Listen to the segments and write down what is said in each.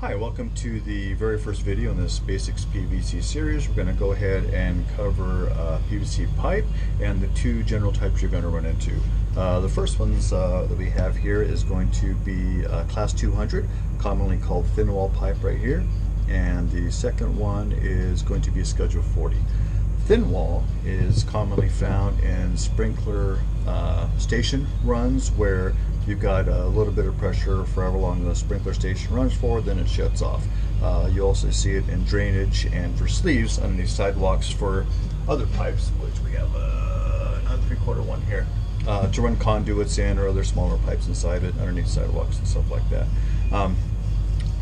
Hi, welcome to the very first video in this Basics PVC series. We're going to go ahead and cover PVC pipe and the two general types you're going to run into. The first ones that we have here is going to be Class 200, commonly called thin wall pipe right here, and the second one is going to be Schedule 40. Thin wall is commonly found in sprinkler station runs where you've got a little bit of pressure for however long the sprinkler station runs for, then it shuts off. You also see it in drainage and for sleeves underneath sidewalks for other pipes, which we have another 3/4 one here, to run conduits in or other smaller pipes inside it underneath sidewalks and stuff like that.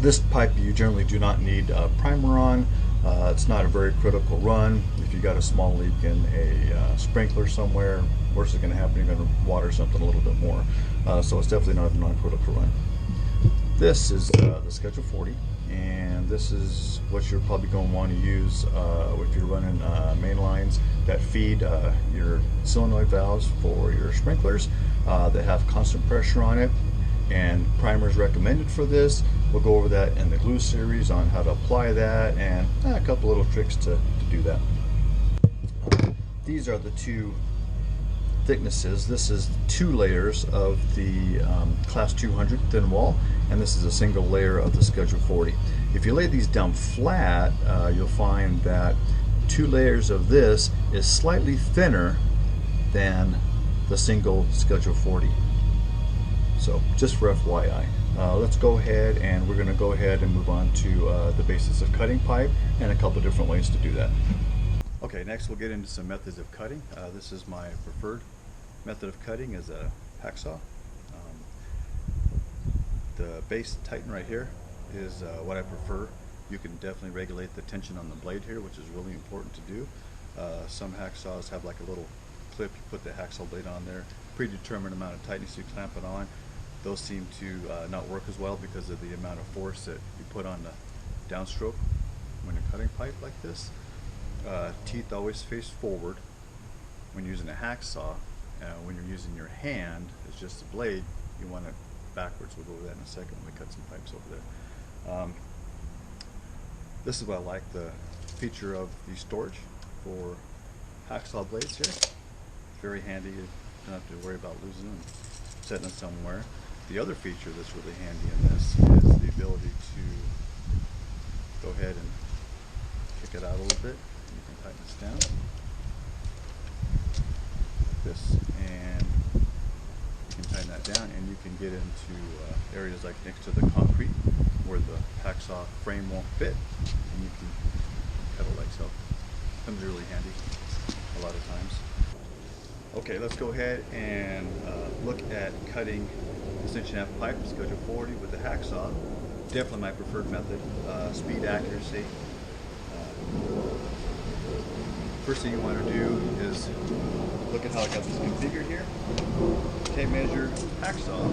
This pipe you generally do not need a primer on. It's not a very critical run. If you got a small leak in a sprinkler somewhere, worst is going to happen, you're going to water something a little bit more. So it's definitely not a non-critical run. This is the Schedule 40, and this is what you're probably going to want to use if you're running main lines that feed your solenoid valves for your sprinklers that have constant pressure on it. And primers recommended for this. We'll go over that in the glue series on how to apply that and a couple little tricks to do that. These are the two thicknesses. This is 2 layers of the Class 200 thin wall, and this is a single layer of the Schedule 40. If you lay these down flat, you'll find that 2 layers of this is slightly thinner than the single Schedule 40. So just for FYI. Let's go ahead and we're going to go ahead and move on to the basics of cutting pipe and a couple different ways to do that. Okay, next we'll get into some methods of cutting. This is my preferred method of cutting is a hacksaw. The base tighten right here is what I prefer. You can definitely regulate the tension on the blade here, which is really important to do. Some hacksaws have like a little clip, you put the hacksaw blade on there, predetermined amount of tightness you clamp it on. Those seem to not work as well because of the amount of force that you put on the downstroke when you're cutting pipe like this. Teeth always face forward when using a hacksaw. When you're using your hand, it's just a blade, you want it backwards. We'll go over that in a second when we cut some pipes over there. This is what I like, the feature of the storage for hacksaw blades here. It's very handy, you don't have to worry about losing them, setting it somewhere. The other feature that's really handy in this is the ability to go ahead and kick it out a little bit. You can tighten this down like this, and you can tighten that down, and you can get into areas like next to the concrete where the hacksaw frame won't fit, and you can cut it like so. It comes really handy a lot of times. Okay, let's go ahead and look at cutting this 1.5" pipe, Schedule 40 with the hacksaw. Definitely my preferred method. Speed, accuracy. First thing you want to do is look at how I got this configured here. Tape measure, hacksaw.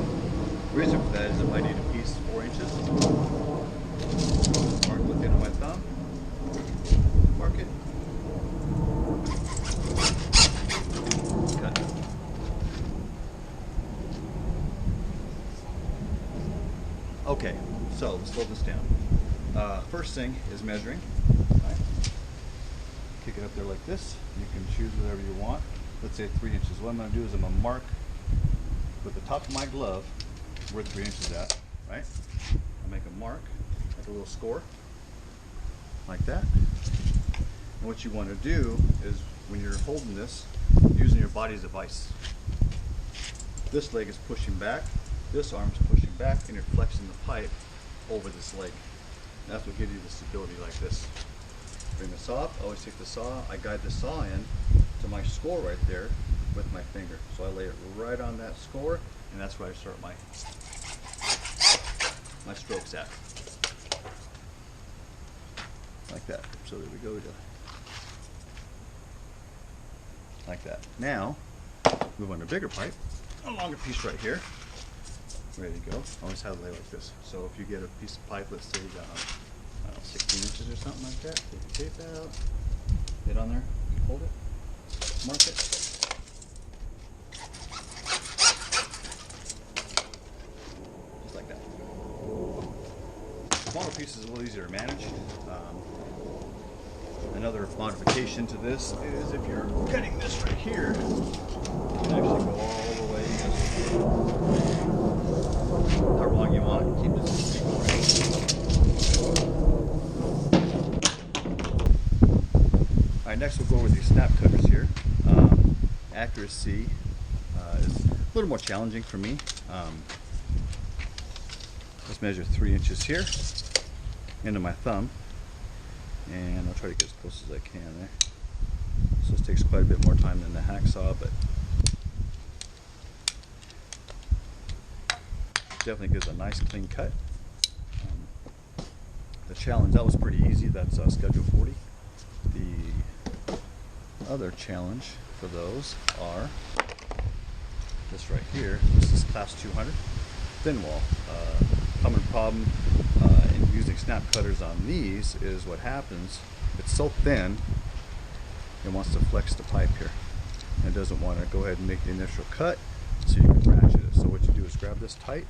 The reason for that is if I need a piece 4 inches, mark with the end of my thumb, mark it, cut. Okay, so let's slow this down. First thing is measuring. Right. Kick it up there like this. You can choose whatever you want. Let's say 3 inches. What I'm going to do is I'm going to mark with the top of my glove where 3 inches at. Right? I'll make a mark, like a little score, like that. And what you want to do is when you're holding this, using your body as a vice. This leg is pushing back, this arm is pushing back, and you're flexing the pipe over this leg. And that's what gives you the stability like this. Bring the saw up, always take the saw, I guide the saw in to my score right there with my finger. So I lay it right on that score, and that's where I start my strokes at. Like that. So there we go. Like that. Now, move on to a bigger pipe, a longer piece right here. Ready to go. Always have it lay like this. So if you get a piece of pipe, let's say, I don't know, 16 inches or something like that, take the tape out, get on there, hold it, mark it. Just like that. Smaller piece is a little easier to manage. Another modification to this is if you're cutting this right here, you can actually go all the way however long you want. Keep this Alright, next we'll go over these snap cutters here. Accuracy is a little more challenging for me. Let's measure 3 inches here into my thumb, and I'll try to get as close as I can there. So this takes quite a bit more time than the hacksaw, but definitely gives a nice clean cut. The challenge, that was pretty easy. That's schedule 40. The other challenge for those are this right here. This is class 200 thin wall. Common problem in using snap cutters on these is what happens, it's so thin it wants to flex the pipe here, and it doesn't want to go ahead and make the initial cut, so you can ratchet it. So what you do is grab this tight,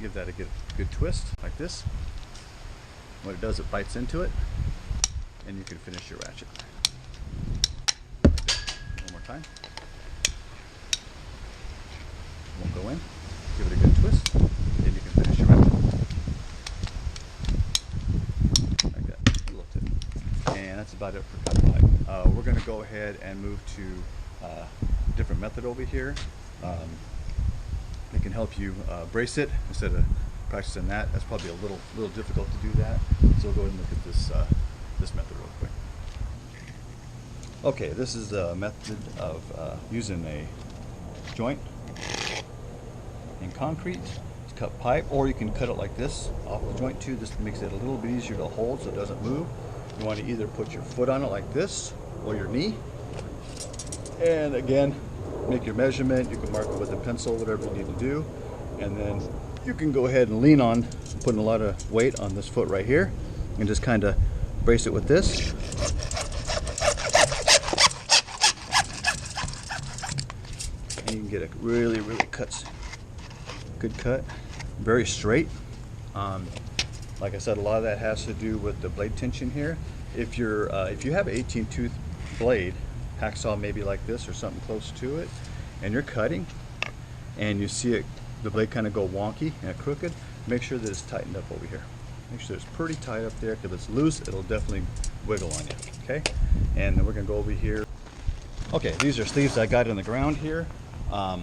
give that a good twist like this. What it does, it bites into it, and you can finish your ratchet. One more time. Won't go in. Give it a good twist, and you can finish your ratchet. Like that, a little tip. And that's about it for cut pipe. We're going to go ahead and move to a different method over here. It can help you brace it instead of practicing that. That's probably a little difficult to do that. So we'll go ahead and look at this method real quick. Okay, this is the method of using a joint in concrete to cut pipe, or you can cut it like this off the joint too. This makes it a little bit easier to hold so it doesn't move. You want to either put your foot on it like this or your knee, and again, make your measurement. You can mark it with a pencil, whatever you need to do, and then you can go ahead and lean on putting a lot of weight on this foot right here and just kind of brace it with this. And you can get a really good cut, very straight. Like I said, a lot of that has to do with the blade tension here. If you have an 18 tooth blade, hacksaw maybe like this or something close to it, and you're cutting and you see it, the blade kind of go wonky and crooked, make sure that it's tightened up over here. Make sure it's pretty tight up there, because if it's loose, it'll definitely wiggle on you, okay? And then we're gonna go over here. Okay, these are sleeves I got on the ground here. The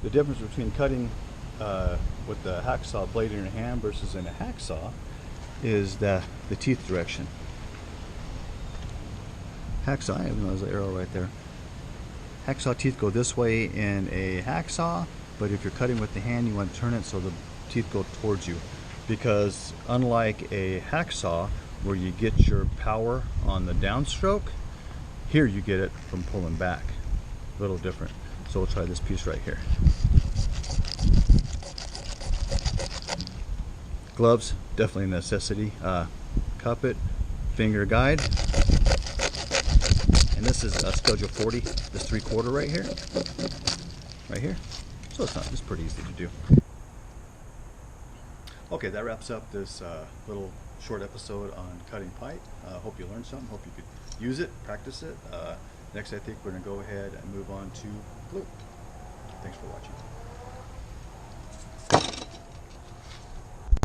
difference between cutting with the hacksaw blade in your hand versus in a hacksaw is the teeth direction. Hacksaw, I even know there's an arrow right there. Hacksaw teeth go this way in a hacksaw, but if you're cutting with the hand, you want to turn it so the teeth go towards you. Because unlike a hacksaw where you get your power on the downstroke, here you get it from pulling back. A little different. So we'll try this piece right here. Gloves, definitely a necessity. Cup it, finger guide. And this is schedule 40, this 3/4 right here. Right here. So it's pretty easy to do. Okay, that wraps up this little short episode on cutting pipe. Hope you learned something. Hope you could use it, practice it. Next, I think we're going to go ahead and move on to glue. Thanks for watching.